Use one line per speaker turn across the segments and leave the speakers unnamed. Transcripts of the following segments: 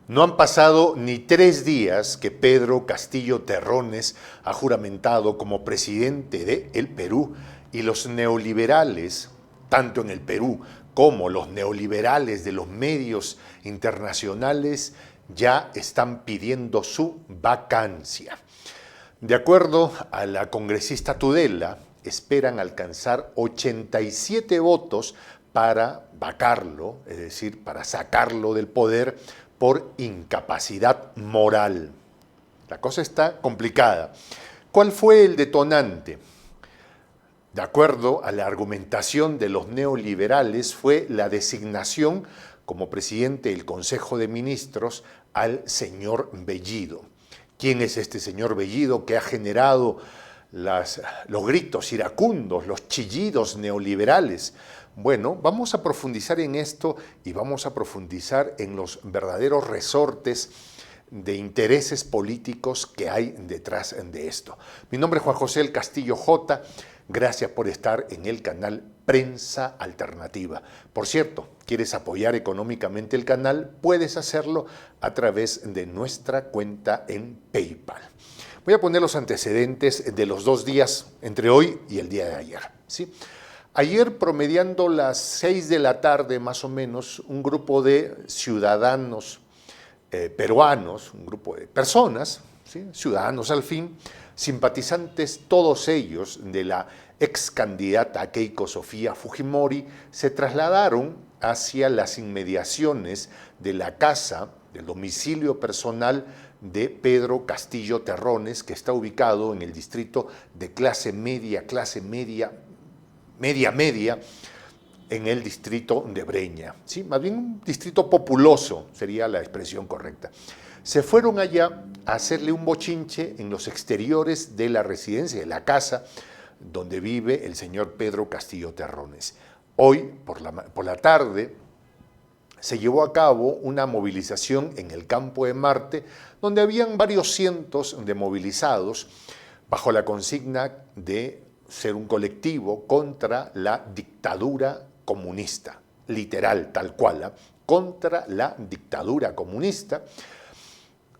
No han pasado ni 3 días que Pedro Castillo Terrones ha juramentado como presidente de el Perú y los neoliberales, tanto en el Perú como los neoliberales de los medios internacionales, ya están pidiendo su vacancia. De acuerdo a la congresista Tudela, esperan alcanzar 87 votos para vacarlo, es decir, para sacarlo del poder por incapacidad moral. La cosa está complicada. ¿Cuál fue el detonante? De acuerdo a la argumentación de los neoliberales, fue la designación como presidente del Consejo de Ministros al señor Bellido. ¿Quién es este señor Bellido que ha generado los gritos iracundos, los chillidos neoliberales? Bueno, vamos a profundizar en esto y vamos a profundizar en los verdaderos resortes de intereses políticos que hay detrás de esto. Mi nombre es Juan José El Castillo J. Gracias por estar en el canal Prensa Alternativa. Por cierto, ¿quieres apoyar económicamente el canal? Puedes hacerlo a través de nuestra cuenta en PayPal. Voy a poner los antecedentes de los 2 días, entre hoy y el día de ayer, ¿sí? Ayer, promediando las 6 de la tarde más o menos, un grupo de ciudadanos peruanos, un grupo de personas, ¿sí? Ciudadanos al fin, simpatizantes todos ellos de la ex candidata Keiko Sofía Fujimori, se trasladaron hacia las inmediaciones de la casa, del domicilio personal de Pedro Castillo Terrones, que está ubicado en el distrito de clase media, media, en el distrito de Breña, ¿sí? Más bien un distrito populoso sería la expresión correcta. Se fueron allá a hacerle un bochinche en los exteriores de la residencia, de la casa donde vive el señor Pedro Castillo Terrones. Hoy, por la tarde, se llevó a cabo una movilización en el Campo de Marte, donde habían varios cientos de movilizados bajo la consigna de ser un colectivo contra la dictadura comunista, literal, tal cual, contra la dictadura comunista.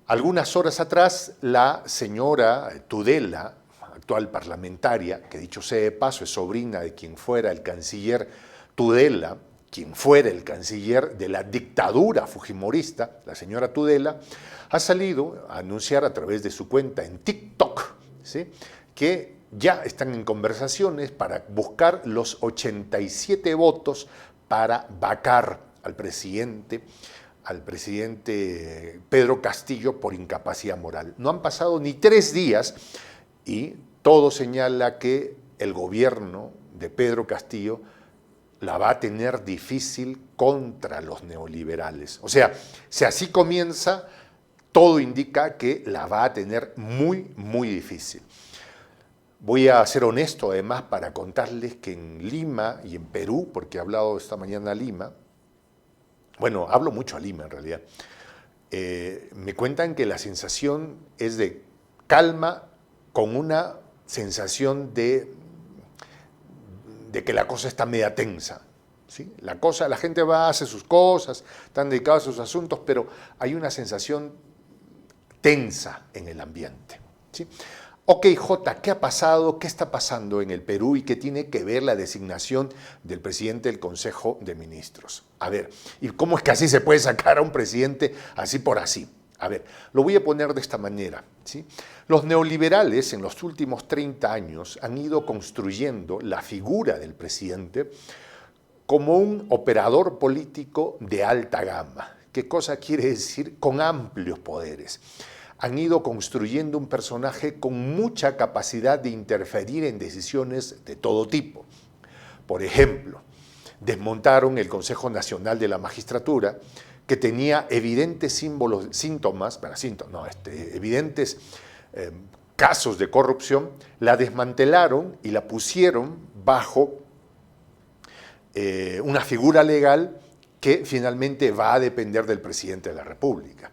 Algunas horas atrás, la señora Tudela, actual parlamentaria, que dicho sea de paso es sobrina de quien fuera el canciller Tudela, quien fuera el canciller de la dictadura fujimorista, la señora Tudela, ha salido a anunciar a través de su cuenta en TikTok, ¿sí?, que ya están en conversaciones para buscar los 87 votos para vacar al presidente Pedro Castillo por incapacidad moral. No han pasado ni 3 días y todo señala que el gobierno de Pedro Castillo la va a tener difícil contra los neoliberales. O sea, si así comienza, todo indica que la va a tener muy, muy difícil. Voy a ser honesto además para contarles que en Lima y en Perú, porque he hablado esta mañana a Lima, bueno, hablo mucho a Lima en realidad, me cuentan que la sensación es de calma con una sensación de que la cosa está media tensa, ¿sí? La gente va, hace sus cosas, están dedicados a sus asuntos, pero hay una sensación tensa en el ambiente, ¿sí? Ok, J, ¿qué ha pasado? ¿Qué está pasando en el Perú y qué tiene que ver la designación del presidente del Consejo de Ministros? A ver, ¿y cómo es que así se puede sacar a un presidente así por así? A ver, lo voy a poner de esta manera, ¿sí? Los neoliberales en los últimos 30 años han ido construyendo la figura del presidente como un operador político de alta gama. ¿Qué cosa quiere decir? Con amplios poderes. Han ido construyendo un personaje con mucha capacidad de interferir en decisiones de todo tipo. Por ejemplo, desmontaron el Consejo Nacional de la Magistratura, que tenía evidentes evidentes casos de corrupción, la desmantelaron y la pusieron bajo una figura legal que finalmente va a depender del presidente de la República,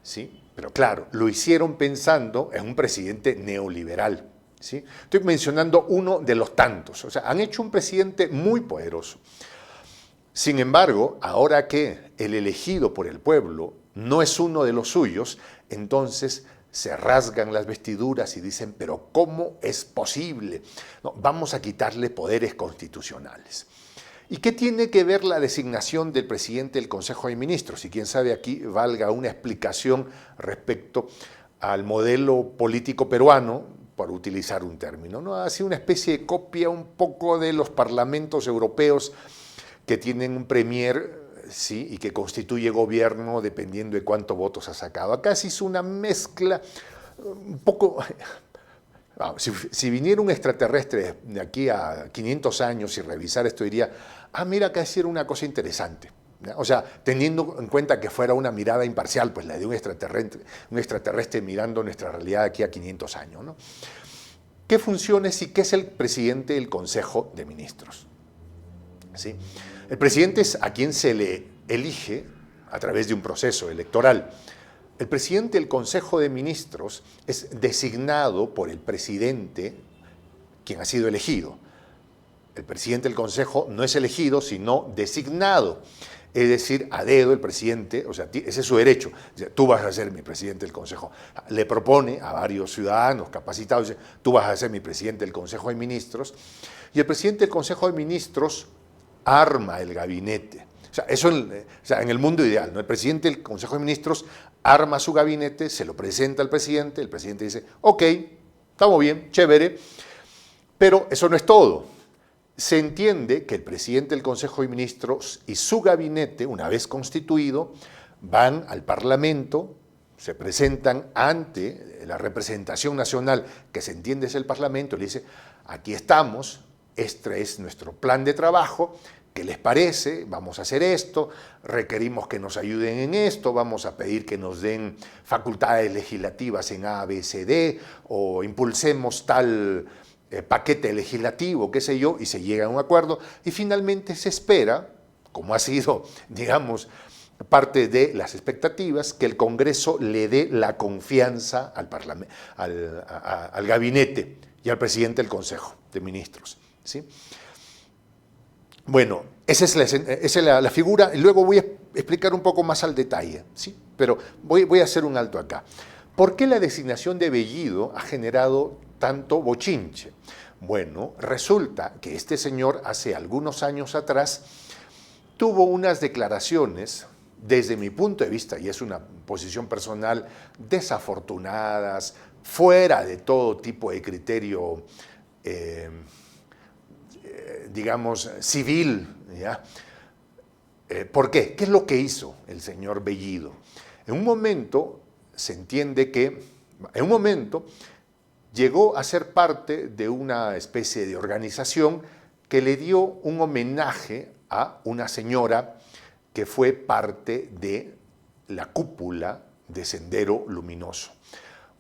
¿sí? Pero claro, lo hicieron pensando en un presidente neoliberal, ¿sí? Estoy mencionando uno de los tantos. O sea, han hecho un presidente muy poderoso. Sin embargo, ahora que el elegido por el pueblo no es uno de los suyos, entonces se rasgan las vestiduras y dicen, pero ¿cómo es posible? No, vamos a quitarle poderes constitucionales. ¿Y qué tiene que ver la designación del presidente del Consejo de Ministros? Y quién sabe aquí valga una explicación respecto al modelo político peruano, por utilizar un término, ¿no? Ha sido una especie de copia un poco de los parlamentos europeos que tienen un premier, sí, y que constituye gobierno dependiendo de cuántos votos ha sacado. Acá se hizo una mezcla un poco. Si viniera un extraterrestre de aquí a 500 años y revisar esto, diría, mira, acá sí era una cosa interesante. O sea, teniendo en cuenta que fuera una mirada imparcial, pues la de un extraterrestre mirando nuestra realidad aquí a 500 años, ¿no? ¿Qué funciones y qué es el presidente del Consejo de Ministros? ¿Sí? El presidente es a quien se le elige a través de un proceso electoral. El presidente del Consejo de Ministros es designado por el presidente, quien ha sido elegido. El presidente del Consejo no es elegido, sino designado. Es decir, a dedo el presidente, o sea, ese es su derecho. O sea, tú vas a ser mi presidente del Consejo. Le propone a varios ciudadanos capacitados, dice, tú vas a ser mi presidente del Consejo de Ministros. Y el presidente del Consejo de Ministros arma el gabinete. O sea, eso en el mundo ideal, ¿no? El presidente del Consejo de Ministros arma su gabinete, se lo presenta al presidente, el presidente dice, ok, estamos bien, chévere, pero eso no es todo. Se entiende que el presidente del Consejo de Ministros y su gabinete, una vez constituido, van al Parlamento, se presentan ante la representación nacional, que se entiende es el Parlamento, y le dice, aquí estamos, este es nuestro plan de trabajo, ¿qué les parece? Vamos a hacer esto, requerimos que nos ayuden en esto, vamos a pedir que nos den facultades legislativas en A, B, C, D, o impulsemos tal paquete legislativo, qué sé yo, y se llega a un acuerdo, y finalmente se espera, como ha sido, digamos, parte de las expectativas, que el Congreso le dé la confianza al gabinete y al presidente del Consejo de Ministros, ¿sí? Bueno, esa es la figura, y luego voy a explicar un poco más al detalle, ¿sí? Pero voy a hacer un alto acá. ¿Por qué la designación de Bellido ha generado tanto bochinche? Bueno, resulta que este señor hace algunos años atrás tuvo unas declaraciones, desde mi punto de vista, y es una posición personal, desafortunadas, fuera de todo tipo de criterio, digamos, civil, ¿ya? ¿Por qué? ¿Qué es lo que hizo el señor Bellido? En un momento se entiende que, en un momento, llegó a ser parte de una especie de organización que le dio un homenaje a una señora que fue parte de la cúpula de Sendero Luminoso,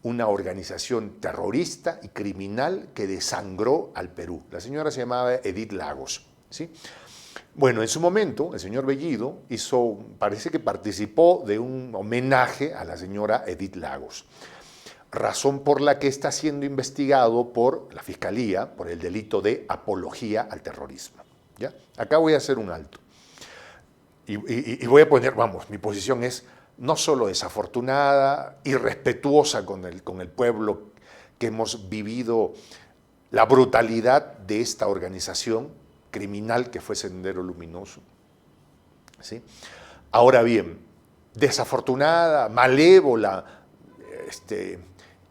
una organización terrorista y criminal que desangró al Perú. La señora se llamaba Edith Lagos, ¿sí? Bueno, en su momento, el señor Bellido parece que participó de un homenaje a la señora Edith Lagos, razón por la que está siendo investigado por la Fiscalía por el delito de apología al terrorismo, ¿ya? Acá voy a hacer un alto. Y voy a poner, vamos, mi posición es no solo desafortunada, irrespetuosa con el pueblo que hemos vivido la brutalidad de esta organización criminal que fue Sendero Luminoso, ¿sí? Ahora bien, desafortunada, malévola,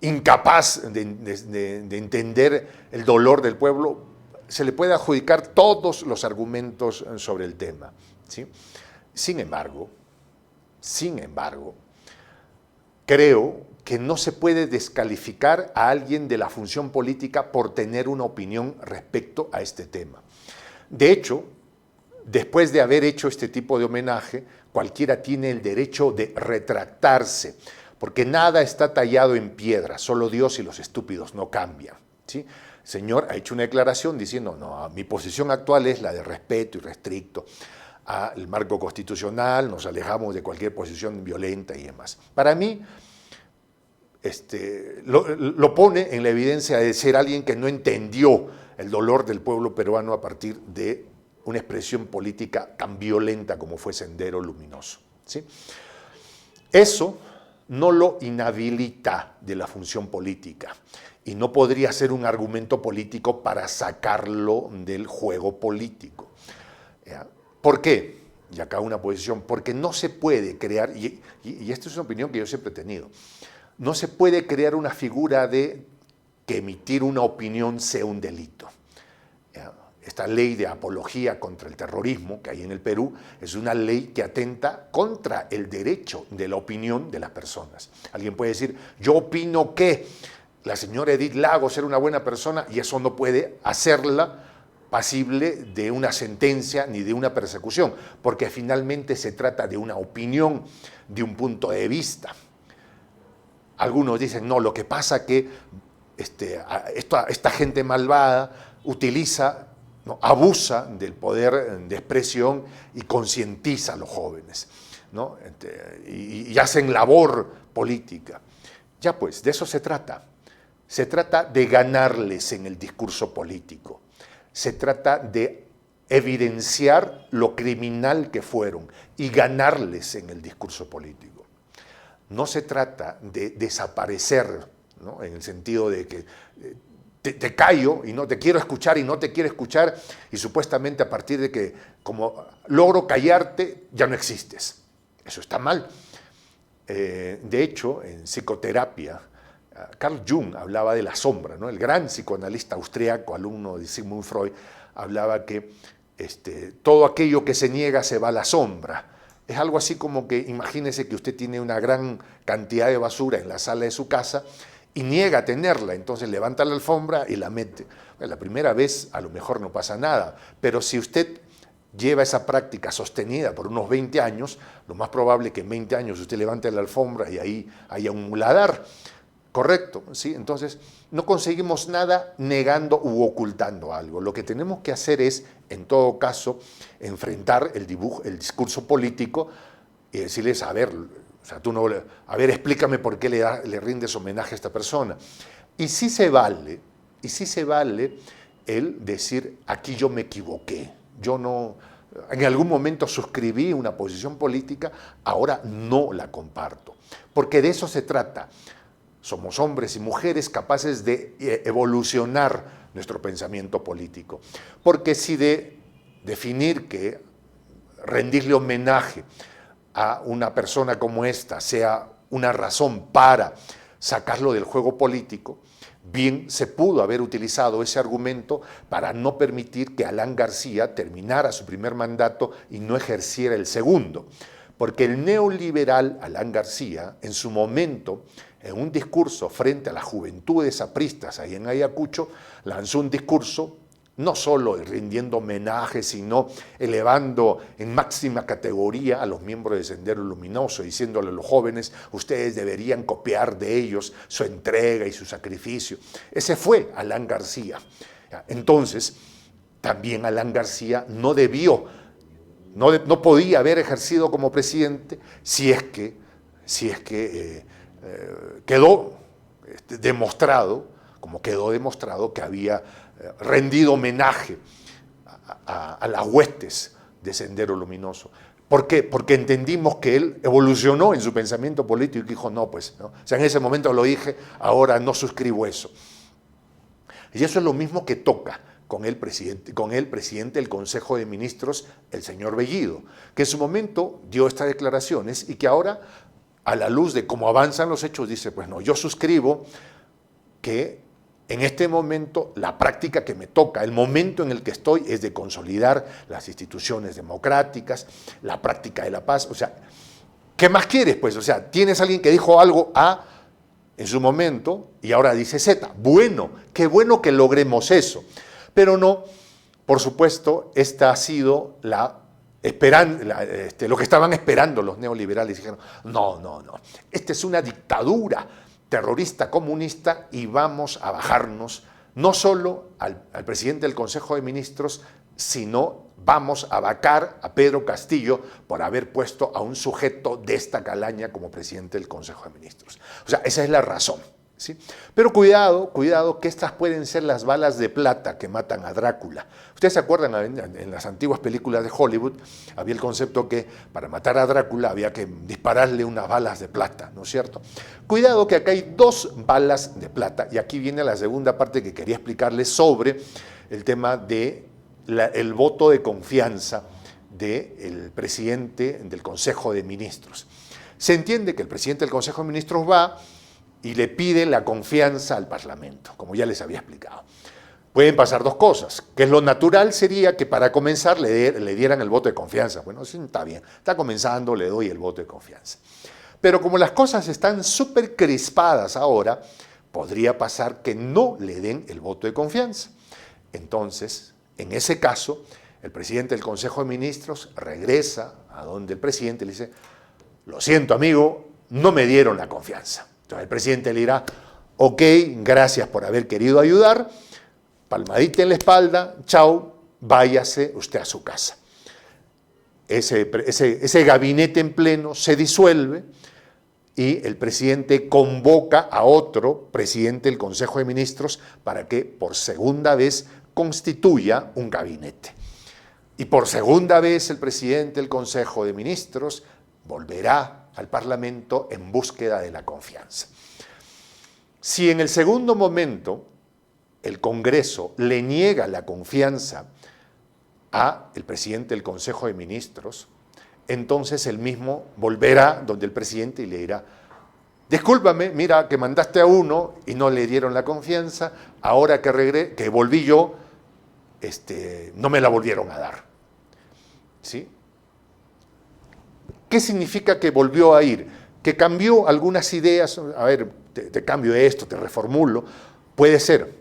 incapaz de entender el dolor del pueblo, se le puede adjudicar todos los argumentos sobre el tema, ¿sí? Sin embargo, creo que no se puede descalificar a alguien de la función política por tener una opinión respecto a este tema. De hecho, después de haber hecho este tipo de homenaje, cualquiera tiene el derecho de retractarse, porque nada está tallado en piedra, solo Dios y los estúpidos no cambian, ¿sí? El señor ha hecho una declaración diciendo, no, mi posición actual es la de respeto y restricto al marco constitucional, nos alejamos de cualquier posición violenta y demás. Para mí, lo pone en la evidencia de ser alguien que no entendió el dolor del pueblo peruano a partir de una expresión política tan violenta como fue Sendero Luminoso, ¿sí? Eso no lo inhabilita de la función política y no podría ser un argumento político para sacarlo del juego político. ¿Ya? ¿Por qué? Y acá una posición, porque no se puede crear, y esta es una opinión que yo siempre he tenido, no se puede crear una figura de que emitir una opinión sea un delito. ¿Ya? Esta ley de apología contra el terrorismo que hay en el Perú es una ley que atenta contra el derecho de la opinión de las personas. Alguien puede decir, yo opino que la señora Edith Lagos era una buena persona y eso no puede hacerla pasible de una sentencia ni de una persecución, porque finalmente se trata de una opinión, de un punto de vista. Algunos dicen, no, lo que pasa que esta gente malvada utiliza, ¿no?, abusa del poder de expresión y concientiza a los jóvenes, ¿no? Y hacen labor política. Ya pues, de eso se trata. Se trata de ganarles en el discurso político. Se trata de evidenciar lo criminal que fueron y ganarles en el discurso político. No se trata de desaparecer, ¿no?, en el sentido de que te callo y no te quiero escuchar y no te quiero escuchar y supuestamente a partir de que como logro callarte ya no existes. Eso está mal. De hecho, en psicoterapia, Carl Jung hablaba de la sombra, ¿no? El gran psicoanalista austríaco, alumno de Sigmund Freud, hablaba que todo aquello que se niega se va a la sombra. Es algo así como que imagínese que usted tiene una gran cantidad de basura en la sala de su casa y niega tenerla, entonces levanta la alfombra y la mete. Bueno, la primera vez a lo mejor no pasa nada, pero si usted lleva esa práctica sostenida por unos 20 años, lo más probable es que en 20 años usted levante la alfombra y ahí haya un muladar. Correcto, ¿sí? Entonces, no conseguimos nada negando u ocultando algo. Lo que tenemos que hacer es, en todo caso, enfrentar el discurso político y decirles, a ver, o sea, a ver, explícame por qué le rindes homenaje a esta persona. Y sí se vale el decir, aquí yo me equivoqué, yo no, en algún momento suscribí una posición política, ahora no la comparto. Porque de eso se trata. Somos hombres y mujeres capaces de evolucionar nuestro pensamiento político. Porque si de definir que rendirle homenaje a una persona como esta sea una razón para sacarlo del juego político, bien se pudo haber utilizado ese argumento para no permitir que Alan García terminara su primer mandato y no ejerciera el segundo. Porque el neoliberal Alan García, en su momento, en un discurso frente a las juventudes apristas ahí en Ayacucho, lanzó un discurso no solo rindiendo homenaje, sino elevando en máxima categoría a los miembros de Sendero Luminoso, diciéndole a los jóvenes, ustedes deberían copiar de ellos su entrega y su sacrificio. Ese fue Alan García. Entonces, también Alan García no podía haber ejercido como presidente si es que quedó demostrado que había rendido homenaje a las huestes de Sendero Luminoso. ¿Por qué? Porque entendimos que él evolucionó en su pensamiento político y dijo, no, pues, ¿no? O sea, en ese momento lo dije, ahora no suscribo eso. Y eso es lo mismo que toca con el presidente del Consejo de Ministros, el señor Bellido, que en su momento dio estas declaraciones y que ahora, a la luz de cómo avanzan los hechos, dice, pues no, yo suscribo que en este momento la práctica que me toca, el momento en el que estoy, es de consolidar las instituciones democráticas, la práctica de la paz. O sea, ¿qué más quieres? Pues, o sea, tienes a alguien que dijo algo A en su momento y ahora dice Z. Bueno, qué bueno que logremos eso. Pero no, por supuesto, esta ha sido lo que estaban esperando los neoliberales. Dijeron, no, esta es una dictadura terrorista comunista y vamos a bajarnos no solo al presidente del Consejo de Ministros, sino vamos a vacar a Pedro Castillo por haber puesto a un sujeto de esta calaña como presidente del Consejo de Ministros. O sea, esa es la razón. ¿sí? Pero cuidado, cuidado, que estas pueden ser las balas de plata que matan a Drácula. Ustedes se acuerdan, en las antiguas películas de Hollywood había el concepto que para matar a Drácula había que dispararle unas balas de plata, ¿no es cierto? Cuidado que acá hay dos balas de plata, y aquí viene la segunda parte que quería explicarles sobre el tema de el voto de confianza del presidente del Consejo de Ministros. Se entiende que el presidente del Consejo de Ministros va y le pide la confianza al Parlamento, como ya les había explicado. Pueden pasar dos cosas, que lo natural sería que para comenzar le dieran el voto de confianza. Bueno, sí, está bien, está comenzando, le doy el voto de confianza. Pero como las cosas están súper crispadas ahora, podría pasar que no le den el voto de confianza. Entonces, en ese caso, el presidente del Consejo de Ministros regresa a donde el presidente le dice: lo siento, amigo, no me dieron la confianza. Entonces el presidente le dirá: ok, gracias por haber querido ayudar, palmadita en la espalda, chao, váyase usted a su casa. Ese gabinete en pleno se disuelve y el presidente convoca a otro presidente del Consejo de Ministros para que por segunda vez constituya un gabinete. Y por segunda vez el presidente del Consejo de Ministros volverá al Parlamento en búsqueda de la confianza. Si en el segundo momento el Congreso le niega la confianza al presidente del Consejo de Ministros, entonces él mismo volverá donde el presidente y le dirá: discúlpame, mira que mandaste a uno y no le dieron la confianza, ahora que volví yo, no me la volvieron a dar. ¿Sí? ¿Qué significa que volvió a ir? Que cambió algunas ideas, a ver, te cambio esto, te reformulo, puede ser,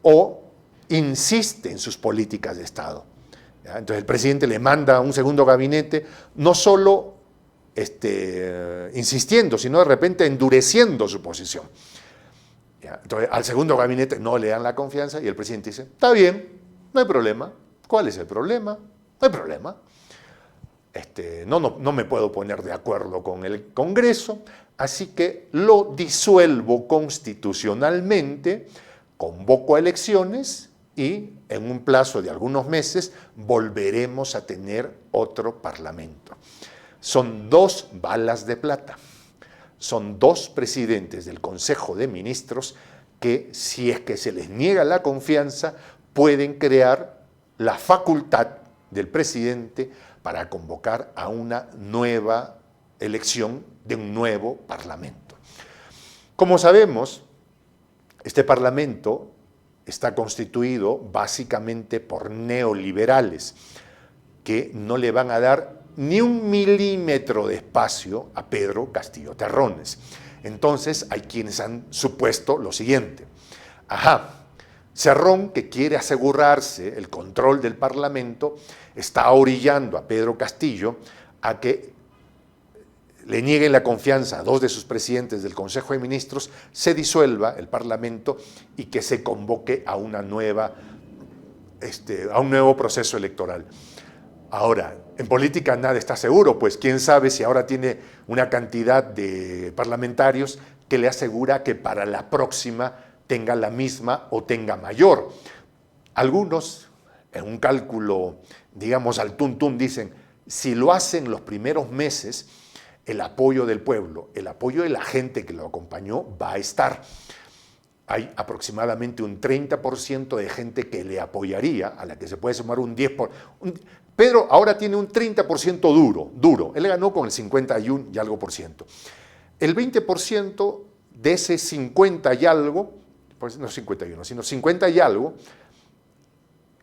o insiste en sus políticas de Estado. ¿Ya? Entonces el presidente le manda un segundo gabinete, no solo insistiendo, sino de repente endureciendo su posición. ¿Ya? Entonces al segundo gabinete no le dan la confianza y el presidente dice: está bien, no hay problema. ¿Cuál es el problema? No hay problema. No me puedo poner de acuerdo con el Congreso, así que lo disuelvo constitucionalmente, convoco a elecciones y en un plazo de algunos meses volveremos a tener otro Parlamento. Son dos balas de plata, son dos presidentes del Consejo de Ministros que, si es que se les niega la confianza, pueden crear la facultad del presidente para convocar a una nueva elección de un nuevo Parlamento. Como sabemos, este Parlamento está constituido básicamente por neoliberales que no le van a dar ni un milímetro de espacio a Pedro Castillo Terrones. Entonces hay quienes han supuesto lo siguiente: Cerrón, que quiere asegurarse el control del Parlamento, está orillando a Pedro Castillo a que le nieguen la confianza a dos de sus presidentes del Consejo de Ministros, se disuelva el Parlamento y que se convoque a un nuevo proceso electoral. Ahora, en política nada está seguro, pues quién sabe si ahora tiene una cantidad de parlamentarios que le asegura que para la próxima tenga la misma o tenga mayor. Algunos, en un cálculo, digamos, al tuntún, dicen: si lo hacen los primeros meses, el apoyo del pueblo, el apoyo de la gente que lo acompañó va a estar. Hay aproximadamente un 30% de gente que le apoyaría, a la que se puede sumar un 10%. Pedro ahora tiene un 30% duro. Él ganó con el 51 y algo por ciento. El 20% de ese 50 y algo, pues no 51, sino 50 y algo,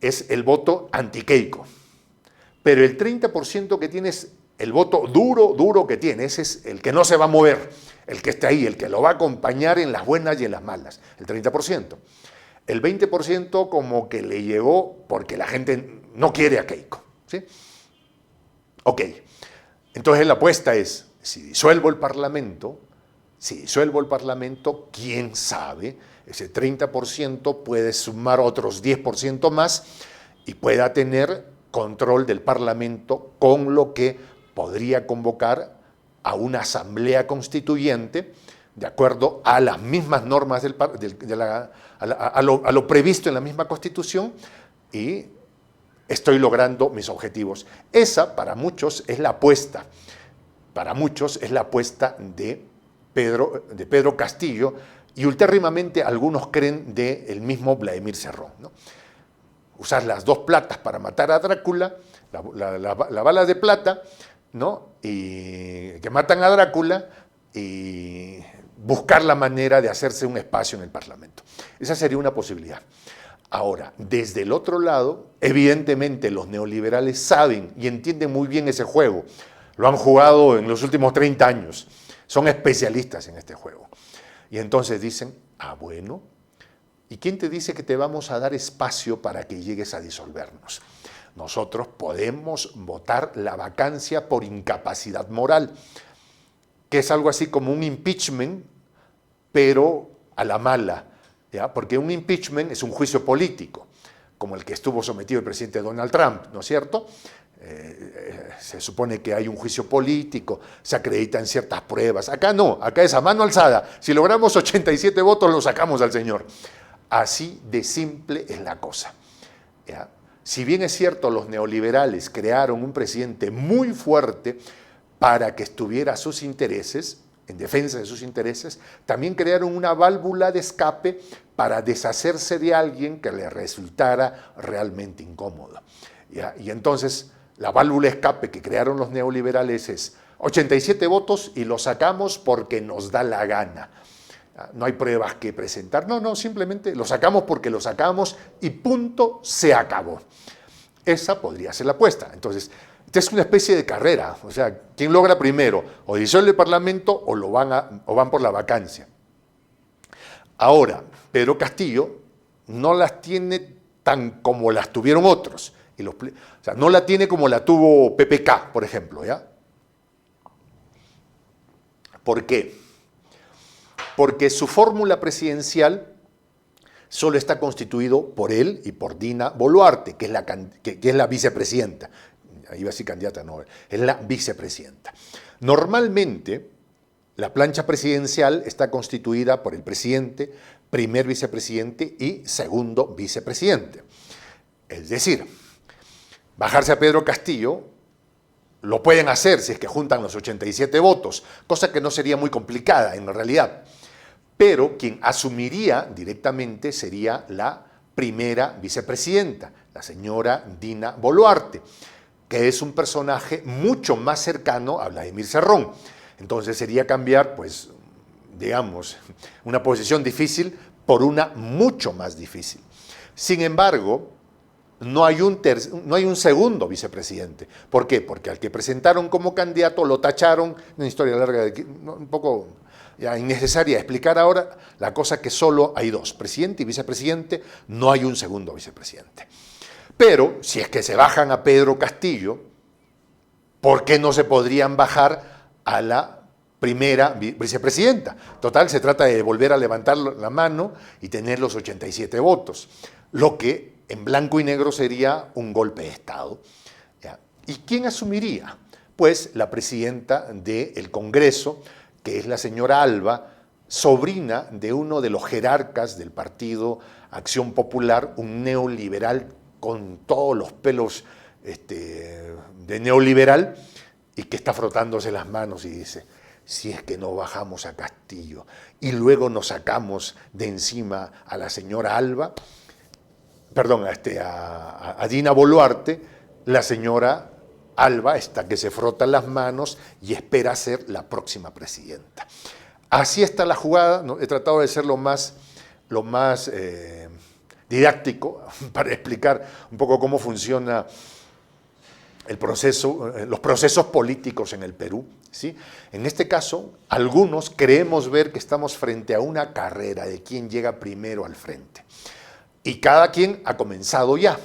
es el voto antiqueico. Pero el 30% que tiene es el voto duro que tiene, ese es el que no se va a mover, el que está ahí, el que lo va a acompañar en las buenas y en las malas, el 30%. El 20% como que le llegó porque la gente no quiere a Keiko, ¿sí? Ok, entonces la apuesta es: si disuelvo el Parlamento, quién sabe, ese 30% puede sumar otros 10% más y pueda tener control del Parlamento, con lo que podría convocar a una asamblea constituyente de acuerdo a las mismas normas a lo previsto en la misma Constitución, y estoy logrando mis objetivos. Esa, para muchos, es la apuesta. Para muchos es la apuesta de Pedro Castillo, y ultérrimamente algunos creen del mismo Vladimir Cerrón, ¿no? Usar las dos platas para matar a Drácula, la bala de plata, ¿no? Y que matan a Drácula, y buscar la manera de hacerse un espacio en el Parlamento. Esa sería una posibilidad. Ahora, desde el otro lado, evidentemente los neoliberales saben y entienden muy bien ese juego. Lo han jugado en los últimos 30 años. Son especialistas en este juego. Y entonces dicen, bueno, ¿y quién te dice que te vamos a dar espacio para que llegues a disolvernos? Nosotros podemos votar la vacancia por incapacidad moral, que es algo así como un impeachment, pero a la mala, ¿ya? Porque un impeachment es un juicio político, como el que estuvo sometido el presidente Donald Trump, ¿no es cierto? Se supone que hay un juicio político, se acreditan ciertas pruebas. Acá no, acá es a mano alzada. Si logramos 87 votos, lo sacamos al señor. Así de simple es la cosa, ¿ya? Si bien es cierto, los neoliberales crearon un presidente muy fuerte para que estuviera a sus intereses, en defensa de sus intereses, también crearon una válvula de escape para deshacerse de alguien que le resultara realmente incómodo, ¿ya? Y entonces la válvula de escape que crearon los neoliberales es 87 votos y lo sacamos porque nos da la gana. No hay pruebas que presentar, no, simplemente lo sacamos porque lo sacamos y punto, se acabó. Esa podría ser la apuesta. Entonces, esta es una especie de carrera, o sea, ¿quién logra primero? O disuelve el Parlamento o van por la vacancia. Ahora, Pedro Castillo no las tiene tan como las tuvieron otros. O sea, no la tiene como la tuvo PPK, por ejemplo, ¿ya? ¿Por qué? Porque su fórmula presidencial solo está constituido por él y por Dina Boluarte, que es la vicepresidenta. Iba a decir candidata, no, es la vicepresidenta. Normalmente, la plancha presidencial está constituida por el presidente, primer vicepresidente y segundo vicepresidente. Es decir, bajarse a Pedro Castillo lo pueden hacer si es que juntan los 87 votos, cosa que no sería muy complicada en realidad. Pero quien asumiría directamente sería la primera vicepresidenta, la señora Dina Boluarte, que es un personaje mucho más cercano a Vladimir Cerrón. Entonces sería cambiar, pues, digamos, una posición difícil por una mucho más difícil. Sin embargo, no hay un segundo vicepresidente. ¿Por qué? Porque al que presentaron como candidato lo tacharon, una historia larga, un poco ya innecesaria explicar ahora, la cosa que solo hay dos, presidente y vicepresidente, no hay un segundo vicepresidente. Pero si es que se bajan a Pedro Castillo, ¿por qué no se podrían bajar a la primera vicepresidenta? Total, se trata de volver a levantar la mano y tener los 87 votos, lo que en blanco y negro sería un golpe de Estado, ¿ya? ¿Y quién asumiría? Pues la presidenta del Congreso, que es la señora Alba, sobrina de uno de los jerarcas del Partido Acción Popular, un neoliberal con todos los pelos de neoliberal, y que está frotándose las manos y dice, si es que no bajamos a Castillo y luego nos sacamos de encima a la señora Alba, perdón, a Dina Boluarte, la señora Alba está que se frota las manos y espera ser la próxima presidenta. Así está la jugada, ¿no? He tratado de ser lo más didáctico para explicar un poco cómo funciona el proceso, los procesos políticos en el Perú, ¿sí? En este caso, algunos creemos ver que estamos frente a una carrera de quién llega primero al frente. Y cada quien ha comenzado ya.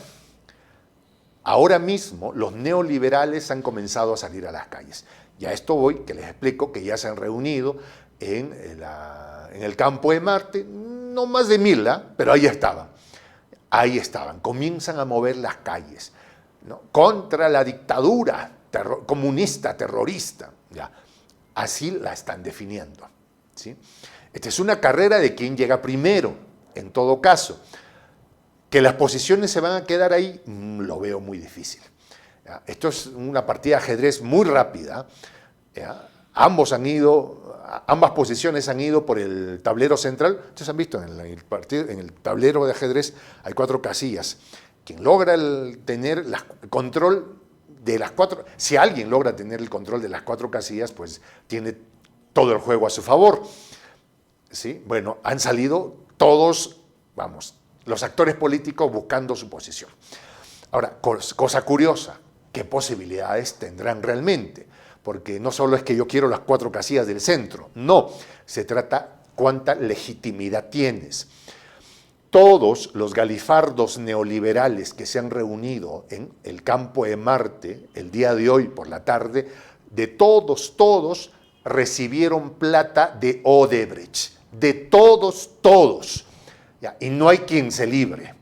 Ahora mismo los neoliberales han comenzado a salir a las calles. Y a esto voy, que les explico que ya se han reunido en el campo de Marte, no más de 1000, pero ahí estaban. Ahí estaban, comienzan a mover las calles, ¿no? Contra la dictadura comunista, terrorista. Ya. Así la están definiendo, ¿sí? Esta es una carrera de quién llega primero, en todo caso. Que las posiciones se van a quedar ahí, lo veo muy difícil. ¿Ya? Esto es una partida de ajedrez muy rápida. ¿Ya? Ambas posiciones han ido por el tablero central. Ustedes han visto, en el tablero de ajedrez hay 4 casillas. Quien logra tener el control de las 4, si alguien logra tener el control de las 4 casillas, pues tiene todo el juego a su favor. ¿Sí? Bueno, han salido todos, vamos, los actores políticos buscando su posición. Ahora, cosa curiosa, ¿qué posibilidades tendrán realmente? Porque no solo es que yo quiero las 4 casillas del centro, no, se trata cuánta legitimidad tienes. Todos los galifardos neoliberales que se han reunido en el campo de Marte el día de hoy por la tarde, de todos recibieron plata de Odebrecht, de todos. ¿Ya? Y no hay quien se libre.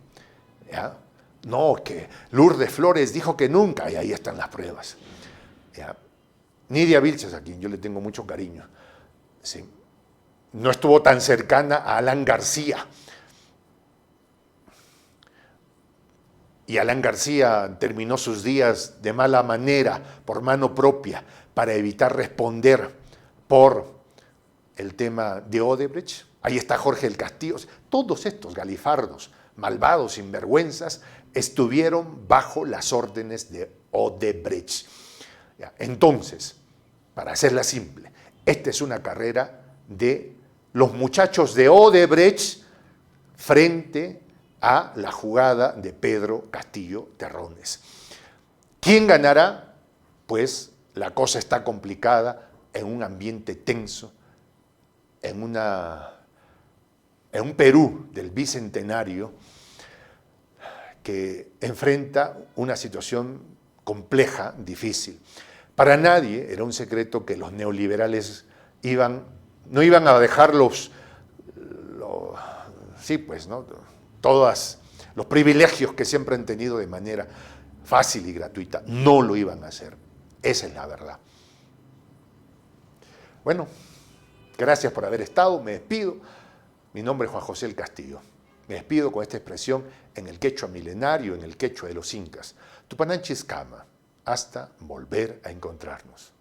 ¿Ya? No, que Lourdes Flores dijo que nunca, y ahí están las pruebas. ¿Ya? Nidia Vilches, a quien yo le tengo mucho cariño, ¿sí? No estuvo tan cercana a Alan García. Y Alan García terminó sus días de mala manera, por mano propia, para evitar responder por el tema de Odebrecht. Ahí está Jorge del Castillo. Todos estos galifardos, malvados, sinvergüenzas, estuvieron bajo las órdenes de Odebrecht. Entonces, para hacerla simple, esta es una carrera de los muchachos de Odebrecht frente a la jugada de Pedro Castillo Terrones. ¿Quién ganará? Pues la cosa está complicada, en un ambiente tenso, en un Perú del bicentenario que enfrenta una situación compleja, difícil. Para nadie era un secreto que los neoliberales no iban a dejar todos los privilegios que siempre han tenido de manera fácil y gratuita. No lo iban a hacer. Esa es la verdad. Bueno, gracias por haber estado. Me despido. Mi nombre es Juan José del Castillo. Me despido con esta expresión en el quechua milenario, en el quechua de los incas. Tupananchis Kama. Hasta volver a encontrarnos.